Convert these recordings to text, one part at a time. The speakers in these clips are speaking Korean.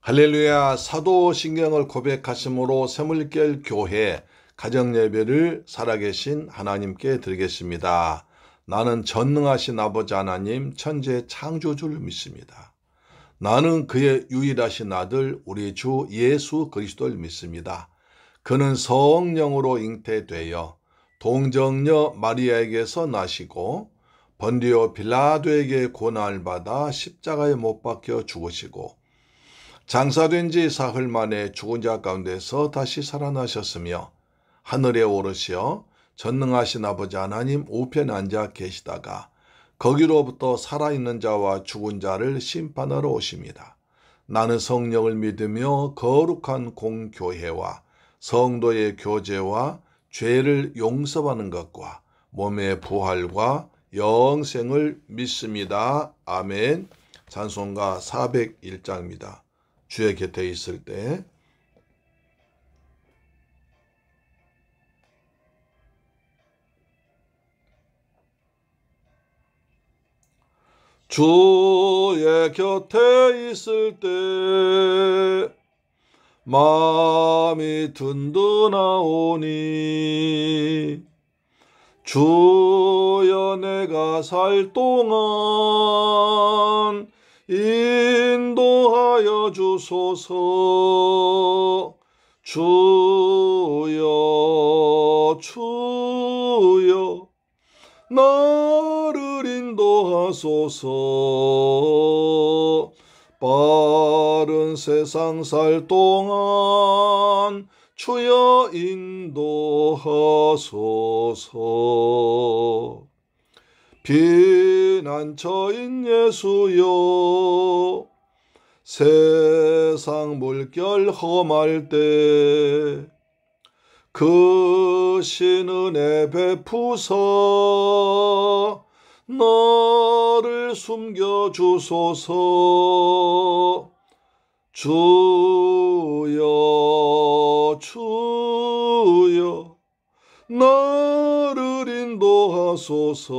할렐루야. 사도신경을 고백하심으로 새물결 교회 가정예배를 살아계신 하나님께 드리겠습니다. 나는 전능하신 아버지 하나님 천지의 창조주를 믿습니다. 나는 그의 유일하신 아들 우리 주 예수 그리스도를 믿습니다. 그는 성령으로 잉태되어 동정녀 마리아에게서 나시고 본디오 빌라도에게 고난을 받아 십자가에 못 박혀 죽으시고 장사된 지 사흘 만에 죽은 자 가운데서 다시 살아나셨으며 하늘에 오르시어 전능하신 아버지 하나님 우편에 앉아 계시다가 거기로부터 살아있는 자와 죽은 자를 심판하러 오십니다. 나는 성령을 믿으며 거룩한 공교회와 성도의 교제와 죄를 용서받는 것과 몸의 부활과 영생을 믿습니다. 아멘. 찬송가 401장입니다. 주의 곁에 있을 때 주의 곁에 있을 때 마음이 든든하오니 주여 내가 살 동안 인도하여 주소서. 주여 나를 인도하소서. 빠른 세상 살 동안 주여 인도하소서. 피난처인 예수여 세상 물결 험할 때 그 신은혜 베푸사 나를 숨겨주소서. 주여 나를 인도하소서.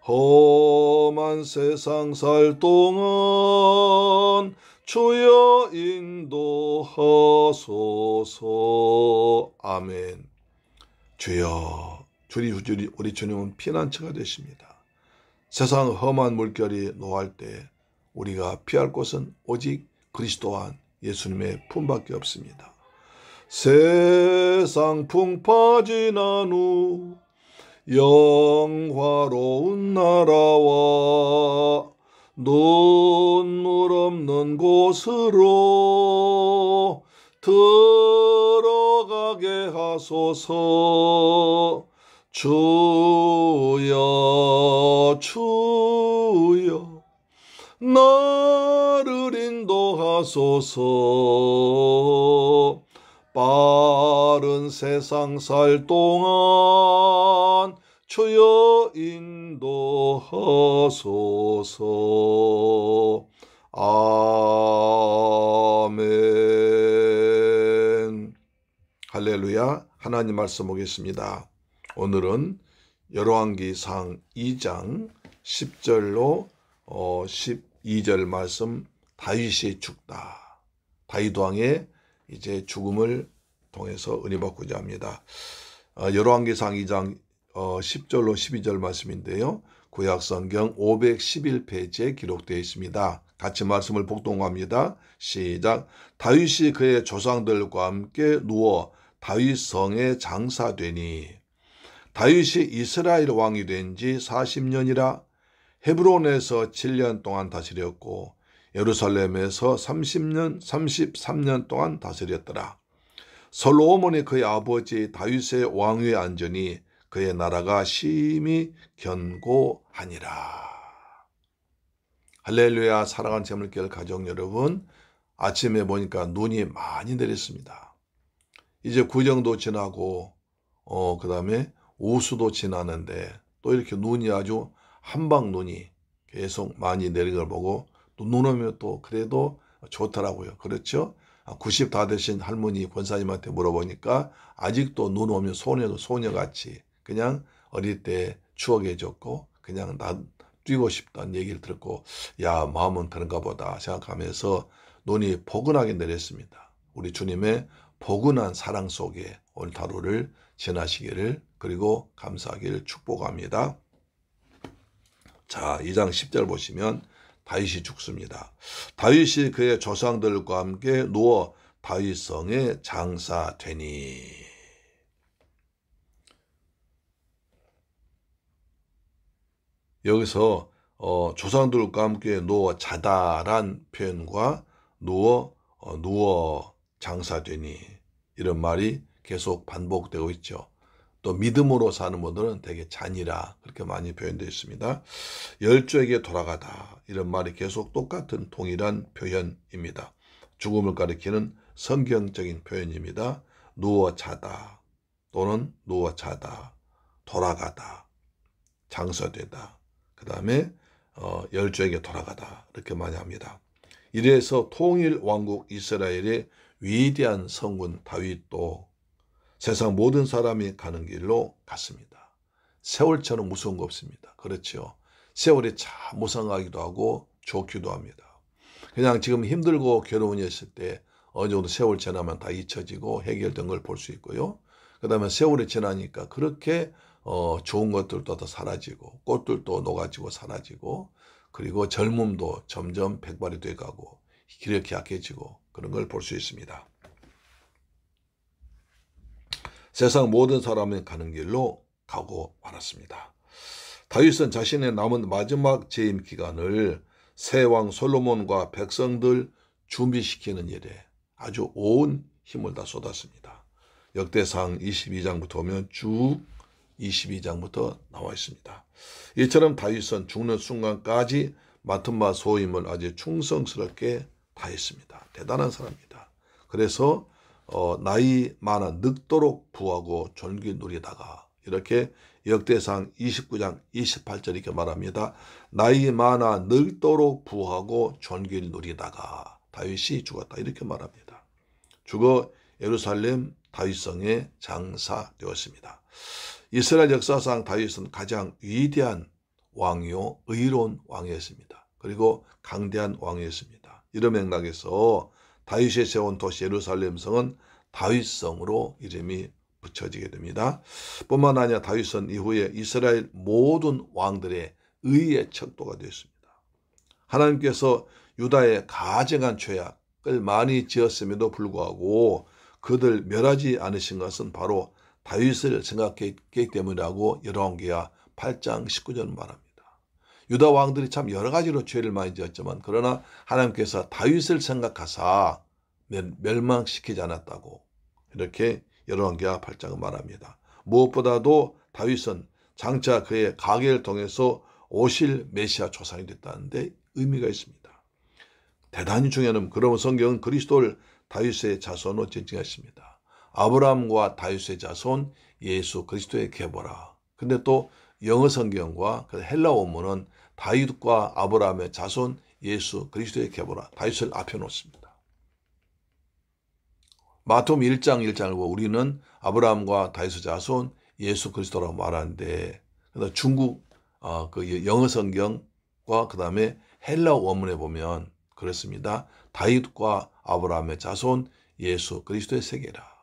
험한 세상 살 동안 주여 인도하소서. 아멘. 주여, 우리 주님은 피난처가 되십니다. 세상 험한 물결이 노할 때 우리가 피할 곳은 오직 그리스도 안 예수님의 품밖에 없습니다. 세상 풍파 지난 후 영화로운 나라와 눈물 없는 곳으로 들어가게 하소서. 주여 나를 인도하소서. 빠른 세상 살 동안 주여 인도하소서. 아멘. 할렐루야. 하나님 말씀 보겠습니다. 오늘은 열왕기상 2장 10절로 12절 말씀, 다윗이 죽다. 다윗 왕의 이제 죽음을 통해서 은혜 받고자 합니다. 열왕기상 2장 10절로 12절 말씀인데요. 구약성경 511페이지에 기록되어 있습니다. 같이 말씀을 복동합니다. 시작. 다윗이 그의 조상들과 함께 누워 다윗 성에 장사되니 다윗이 이스라엘 왕이 된 지 40년이라 헤브론에서 7년 동안 다스렸고 예루살렘에서 33년 동안 다스렸더라. 솔로몬이 그의 아버지 다윗의 왕위에 앉으니 그의 나라가 심히 견고하니라. 할렐루야. 사랑하는 재물결 가족 여러분, 아침에 보니까 눈이 많이 내렸습니다. 이제 구정도 지나고 그 다음에 우수도 지나는데 또 이렇게 눈이 아주 한방 눈이 계속 많이 내리는 걸 보고 또 눈 오면 또 그래도 좋더라고요. 그렇죠? 90 다 되신 할머니 권사님한테 물어보니까 아직도 눈 오면 소녀같이 그냥 어릴 때 추억해 줬고 그냥 뛰고 싶다는 얘기를 듣고 야 마음은 그런가 보다 생각하면서 눈이 포근하게 내렸습니다. 우리 주님의 포근한 사랑 속에 오늘 하루를 지나시기를 그리고 감사하기를 축복합니다. 자, 2장 10절 보시면 다윗이 죽습니다. 다윗이 그의 조상들과 함께 누워 다윗성에 장사되니. 여기서 조상들과 함께 누워 자다란 표현과 누워 장사되니 이런 말이 계속 반복되고 있죠. 또 믿음으로 사는 분들은 되게 잔이라 그렇게 많이 표현되어 있습니다. 열조에게 돌아가다 이런 말이 계속 똑같은 동일한 표현입니다. 죽음을 가리키는 성경적인 표현입니다. 누워 자다 또는 누워 자다, 돌아가다, 장사되다, 그 다음에 열조에게 돌아가다 이렇게 많이 합니다. 이래서 통일 왕국 이스라엘의 위대한 성군 다윗도 세상 모든 사람이 가는 길로 갔습니다. 세월처럼 무서운 거 없습니다. 그렇죠. 세월이 참 무상하기도 하고 좋기도 합니다. 그냥 지금 힘들고 괴로운 있을 때 어느 정도 세월 지나면 다 잊혀지고 해결된 걸 볼 수 있고요. 그 다음에 세월이 지나니까 그렇게 좋은 것들도 다 사라지고 꽃들도 녹아지고 사라지고 그리고 젊음도 점점 백발이 돼가고 기력이 약해지고 그런 걸 볼 수 있습니다. 세상 모든 사람이 가는 길로 가고 말았습니다. 다윗은 자신의 남은 마지막 재임 기간을 새 왕 솔로몬과 백성들 준비시키는 일에 아주 온 힘을 다 쏟았습니다. 역대상 22장부터 보면 쭉 22장부터 나와 있습니다. 이처럼 다윗은 죽는 순간까지 맡은 바 소임을 아주 충성스럽게 다했습니다. 대단한 사람입니다. 그래서 나이 많아 늙도록 부하고 존귀 누리다가 이렇게 역대상 29장 28절 이렇게 말합니다. 나이 많아 늙도록 부하고 존귀를 누리다가 다윗이 죽었다 이렇게 말합니다. 죽어 예루살렘 다윗성에 장사되었습니다. 이스라엘 역사상 다윗은 가장 위대한 왕이요 의로운 왕이었습니다. 그리고 강대한 왕이었습니다. 이런 맥락에서 다윗이 세운 도시 예루살렘 성은 다윗성으로 이름이 붙여지게 됩니다. 뿐만 아니라 다윗은 이후에 이스라엘 모든 왕들의 의의 척도가 되었습니다. 하나님께서 유다의 가증한 죄악을 많이 지었음에도 불구하고 그들 멸하지 않으신 것은 바로 다윗을 생각했기 때문이라고 열왕기하 8장 19절 말합니다. 유다 왕들이 참 여러 가지로 죄를 많이 지었지만 그러나 하나님께서 다윗을 생각하사 멸망시키지 않았다고 이렇게 열왕기하 8장은 말합니다. 무엇보다도 다윗은 장차 그의 가계를 통해서 오실 메시아 조상이 됐다는데 의미가 있습니다. 대단히 중요한 그러면 성경은 그리스도를 다윗의 자손으로 지칭했습니다. 아브라함과 다윗의 자손 예수 그리스도의 계보라. 근데 또 영어 성경과 헬라 원문은 다윗과 아브라함의 자손 예수 그리스도의 계보라. 다윗을 앞에 놓습니다. 마태복음 1장 1장을 보고 우리는 아브라함과 다윗의 자손 예수 그리스도라고 말하는데 중국 그 영어 성경과 그 다음에 헬라 원문에 보면 그렇습니다. 다윗과 아브라함의 자손 예수 그리스도의 세계라.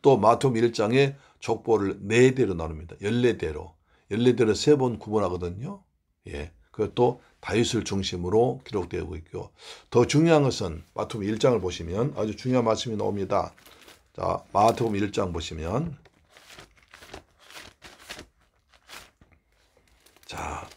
또 마태복음 1장에 족보를 4대로 나눕니다. 14대로. 14대로 3번 구분하거든요. 예. 그것도 다윗을 중심으로 기록되고 있고 더 중요한 것은 마태복음 1장을 보시면 아주 중요한 말씀이 나옵니다. 자, 마태복음 1장 보시면 자,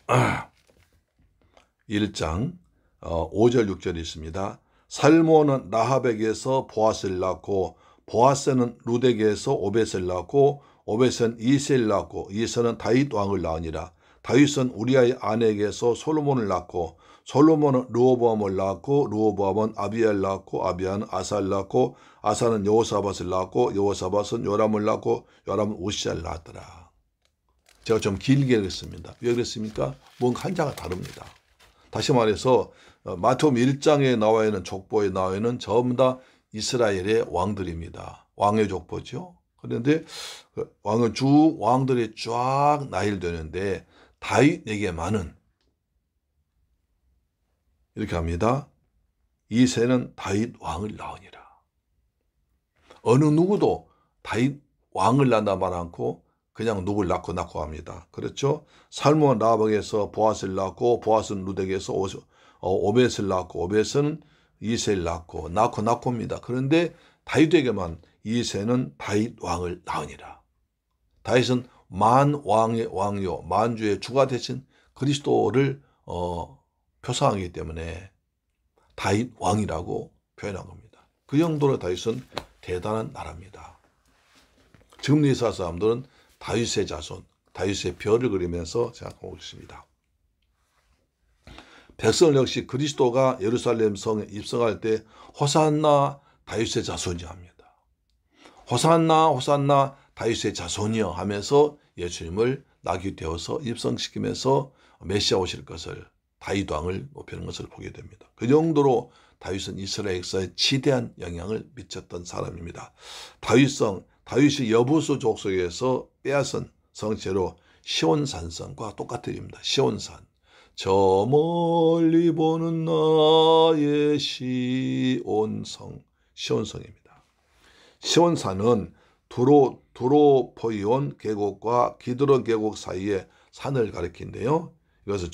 1장 5절 6절이 있습니다. 살몬은 라합에게서 보아스를 낳고 보아스는 룻에게서 오벳을 낳고 오벳은 이새를 낳고 이새는 다윗 왕을 낳으니라. 다윗은 우리아의 아내에게서 솔로몬을 낳고 솔로몬은 르호보암을 낳고 르호보암은 아비야를 낳고 아비야는 아사를 낳고 아사는 여호사밧을 낳고 여호사밧은 요람을 낳고 요람은 우시야를 낳았더라. 제가 좀 길게 읽었습니다. 왜 그랬습니까? 뭔가 한자가 다릅니다. 다시 말해서 마태복음 1장에 나와 있는 족보에 나와 있는 전부 다 이스라엘의 왕들입니다. 왕의 족보죠. 그런데 왕은 쭉 왕들이 쫙 나열되는데 다윗에게만은 이렇게 합니다. 이새는 다윗 왕을 낳으니라. 어느 누구도 다윗 왕을 낳는다 말 않고 그냥 누굴 낳고 합니다. 그렇죠? 살몬 라박에서 보아스를 낳고 보아스는 루덱에서 오벳을 낳고 오벳은 이새를 낳고입니다. 그런데 다윗에게만 이새는 다윗 왕을 낳으니라. 다윗은 만왕의 왕요 만주의 주가 되신 그리스도를 표상하기 때문에 다윗 왕이라고 표현한 겁니다. 그 정도로 다윗은 대단한 나라입니다. 지금 이스라엘 사람들은 다윗의 자손, 다윗의 별을 그리면서 생각하고 있습니다. 백성 역시 그리스도가 예루살렘 성에 입성할 때 호산나 다윗의 자손이여 합니다. 호산나 호산나 다윗의 자손이여 하면서 예수님을 낙이 되어서 입성시키면서 메시아 오실 것을 다윗 왕을 높이는 것을 보게 됩니다. 그 정도로 다윗은 이스라엘 역사에 지대한 영향을 미쳤던 사람입니다. 다윗이 여부수 족속에서 빼앗은 성체로 시온산성과 똑같은 일입니다. 시온산. 저 멀리 보는 나의 시온성입니다. 시온산은 두로포이온 계곡과 기드론 계곡 사이의 산을 가리키는데요. 이것은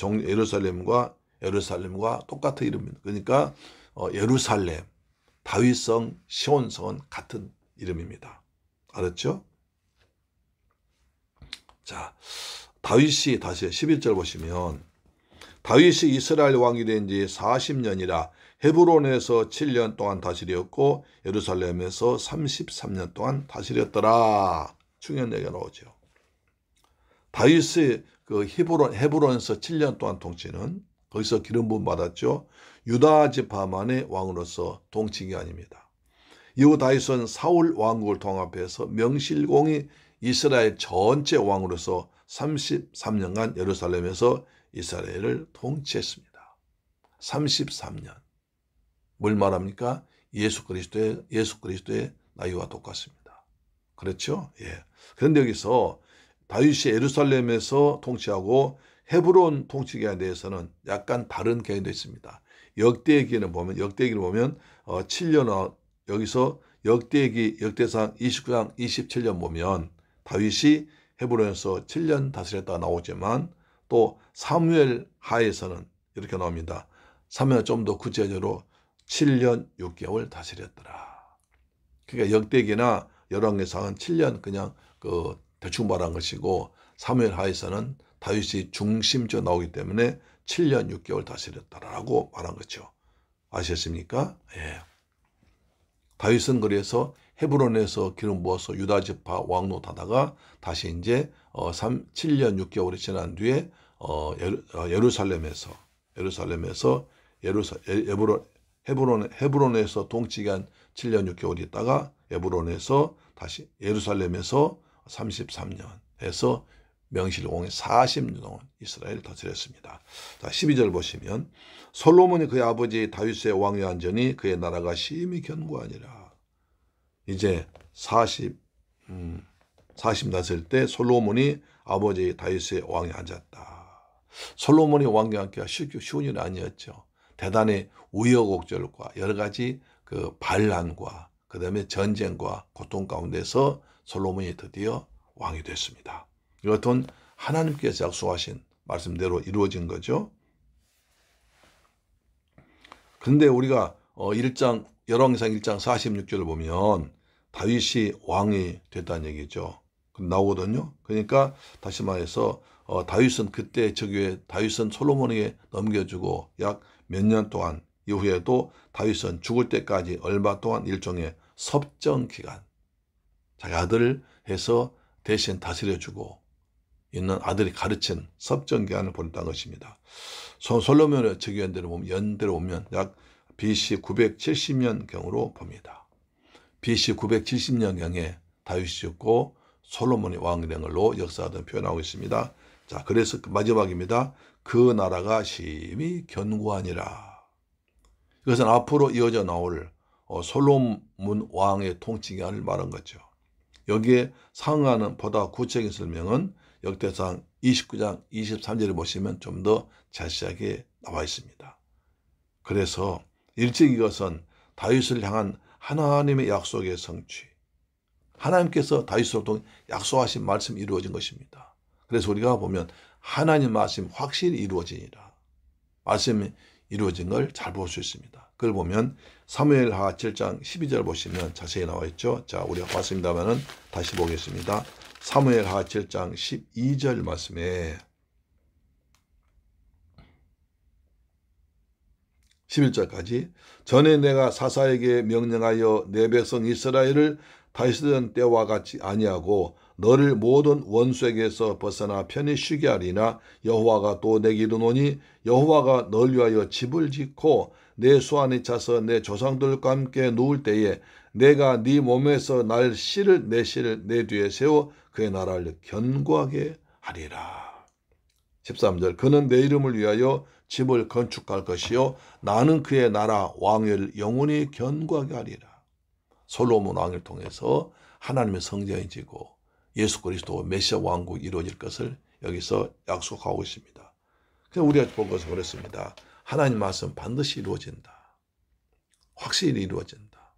예루살렘과 똑같은 이름입니다. 그러니까 예루살렘, 다윗성, 시온성은 같은 이름입니다. 알았죠? 자, 다윗이 다시 11절 보시면 다윗이 이스라엘 왕이 된 지 40년이라 헤브론에서 7년 동안 다스렸고 예루살렘에서 33년 동안 다스렸더라. 중요한 얘기가 나오죠. 다윗이 그 헤브론에서 7년 동안 통치는 거기서 기름 부음 받았죠. 유다 지파만의 왕으로서 통치가 아닙니다. 이후 다윗은 사울 왕국을 통합해서 명실공히 이스라엘 전체 왕으로서 33년간 예루살렘에서 이스라엘을 통치했습니다. 33년. 뭘 말합니까? 예수 그리스도의 나이와 똑같습니다. 그렇죠? 예. 그런데 여기서 다윗이 예루살렘에서 통치하고 헤브론 통치기에 대해서는 약간 다른 개념도 있습니다. 역대기를 보면 7년 여기서 역대상 29장 27년 보면 다윗이 헤브론에서 7년 다스렸다가 나오지만 또 사무엘 하에서는 이렇게 나옵니다. 사무엘 좀 더 구체적으로 7년 6개월 다스렸더라. 그러니까 역대기나 열왕기상은 7년 그냥 대충 말한 것이고 사무엘 하에서는 다윗이 중심적으로 나오기 때문에 7년 6개월 다스렸다라고 말한 거죠. 아셨습니까? 예. 다윗은 그래서 헤브론에서 기름 부어서 유다 지파 왕노 하다가 다시 이제 7년 6개월이 지난 뒤에 헤브론에서 통치기한 7년 6개월이 있다가 헤브론에서 다시 예루살렘에서 33년 해서 명실공히 40년 동안 이스라엘을 다스렸습니다. 자, 12절 보시면 솔로몬이 그의 아버지 다윗의 왕위에 앉으니 그의 나라가 심히 견고하니라. 이제 40 다스릴 때 솔로몬이 아버지 다윗의 왕에 앉았다. 솔로몬이 왕에 앉기가 쉬운 일이 아니었죠. 대단히 우여곡절과 여러 가지 반란과 그 다음에 전쟁과 고통 가운데서 솔로몬이 드디어 왕이 됐습니다. 이것은 하나님께서 약속하신 말씀대로 이루어진 거죠. 그런데 우리가 열왕기상 1장 46절을 보면 다윗이 왕이 됐다는 얘기죠. 나오거든요. 그러니까 다시 말해서 다윗은 그때 다윗은 솔로몬에게 넘겨주고 약 몇 년 동안 이후에도 다윗은 죽을 때까지 얼마 동안 일종의 섭정기간, 자기 아들을 해서 대신 다스려주고 있는 아들이 가르친 섭정기간을 보냈다는 것입니다. 솔로몬의 즉위연대로 보면 약 BC 970년경으로 봅니다. BC 970년경에 다윗이 죽고 솔로몬이 왕이 된 걸로 역사하던 표현하고 있습니다. 자, 그래서 마지막입니다. 그 나라가 심히 견고하니라. 이것은 앞으로 이어져 나올 솔로몬 왕의 통치기간을 말한 거죠. 여기에 상응하는 보다 구체적인 설명은 역대상 29장 23절을 보시면 좀 더 자세하게 나와 있습니다. 그래서 일찍 이것은 다윗을 향한 하나님의 약속의 성취, 하나님께서 다윗으로 통해 약속하신 말씀이 이루어진 것입니다. 그래서 우리가 보면 하나님 말씀 확실히 이루어지니라, 말씀이 이루어진 걸 잘 볼 수 있습니다. 그걸 보면 사무엘하 7장 12절 보시면 자세히 나와 있죠. 자, 우리가 봤습니다만은 다시 보겠습니다. 사무엘하 7장 12절 말씀에 11절까지 전에 내가 사사에게 명령하여 내 백성 이스라엘을 다시던 때와 같이 아니하고 너를 모든 원수에게서 벗어나 편히 쉬게 하리나 여호와가 또 내게 이르노니 여호와가 널 위하여 집을 짓고 내 수안에 차서 내 조상들과 함께 누울 때에 내가 네 몸에서 날 씨를 내 뒤에 세워 그의 나라를 견고하게 하리라. 13절 그는 내 이름을 위하여 집을 건축할 것이요 나는 그의 나라 왕위를 영원히 견고하게 하리라. 솔로몬 왕을 통해서 하나님의 성전이 지고 예수 그리스도 메시아 왕국이 이루어질 것을 여기서 약속하고 있습니다. 그래서 우리가 볼 것은 그렇습니다. 하나님 말씀 반드시 이루어진다. 확실히 이루어진다.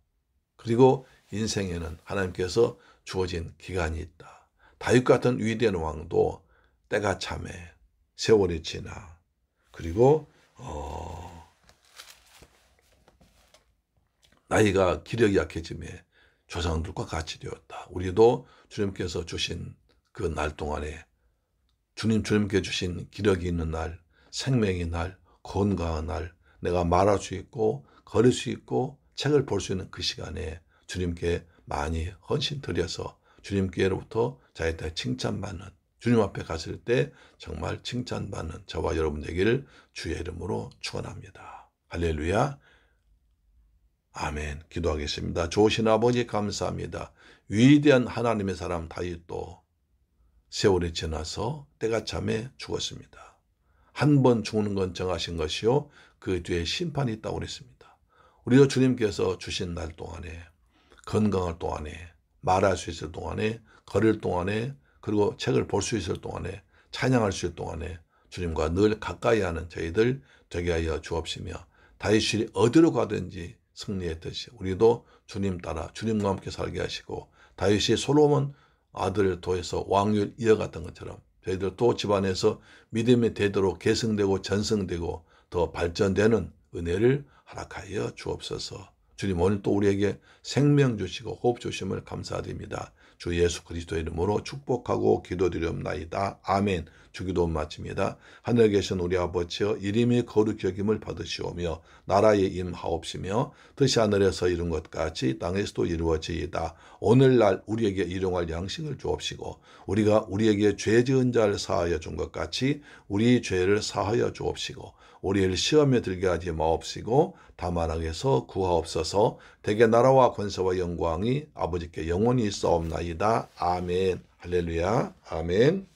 그리고 인생에는 하나님께서 주어진 기간이 있다. 다윗 같은 위대한 왕도 때가 참해 세월이 지나 그리고 나이가 기력이 약해짐에 조상들과 같이 되었다. 우리도 주님께서 주신 그 날 동안에 주님께 주신 기력이 있는 날, 생명의 날, 건강한 날, 내가 말할 수 있고 걸을 수 있고 책을 볼 수 있는 그 시간에 주님께 많이 헌신 드려서 주님께로부터 자기한테 칭찬받는, 주님 앞에 갔을 때 정말 칭찬받는 저와 여러분 되기를 주의 이름으로 축원합니다. 할렐루야. 아멘. 기도하겠습니다. 좋으신 아버지 감사합니다. 위대한 하나님의 사람 다윗도 세월이 지나서 때가 참에 죽었습니다. 한 번 죽는 건 정하신 것이요 그 뒤에 심판이 있다고 그랬습니다. 우리도 주님께서 주신 날 동안에 건강할 동안에 말할 수 있을 동안에 걸을 동안에 그리고 책을 볼 수 있을 동안에 찬양할 수 있을 동안에 주님과 늘 가까이 하는 저희들 되게 하여 주옵시며 다윗이 어디로 가든지 승리했듯이 우리도 주님 따라 주님과 함께 살게 하시고 다윗이 솔로몬 아들을 통해서 왕위를 이어갔던 것처럼 저희들 또 집안에서 믿음의 대대로 계승되고 전승되고 더 발전되는 은혜를 허락하여 주옵소서. 주님 오늘 또 우리에게 생명 주시고 호흡 주심을 감사드립니다. 주 예수 그리스도의 이름으로 축복하고 기도드리옵나이다. 아멘. 주기도 마칩니다. 하늘에 계신 우리 아버지여 이름이 거룩히 여김을 받으시오며 나라에 임하옵시며 뜻이 하늘에서 이룬 것 같이 땅에서도 이루어지이다. 오늘날 우리에게 일용할 양식을 주옵시고 우리가 우리에게 죄 지은 자를 사하여 준 것 같이 우리 죄를 사하여 주옵시고 우리를 시험에 들게 하지 마옵시고 다만 악에서 구하옵소서. 대개 나라와 권세와 영광이 아버지께 영원히 있사옵나이다. 아멘. 할렐루야. 아멘.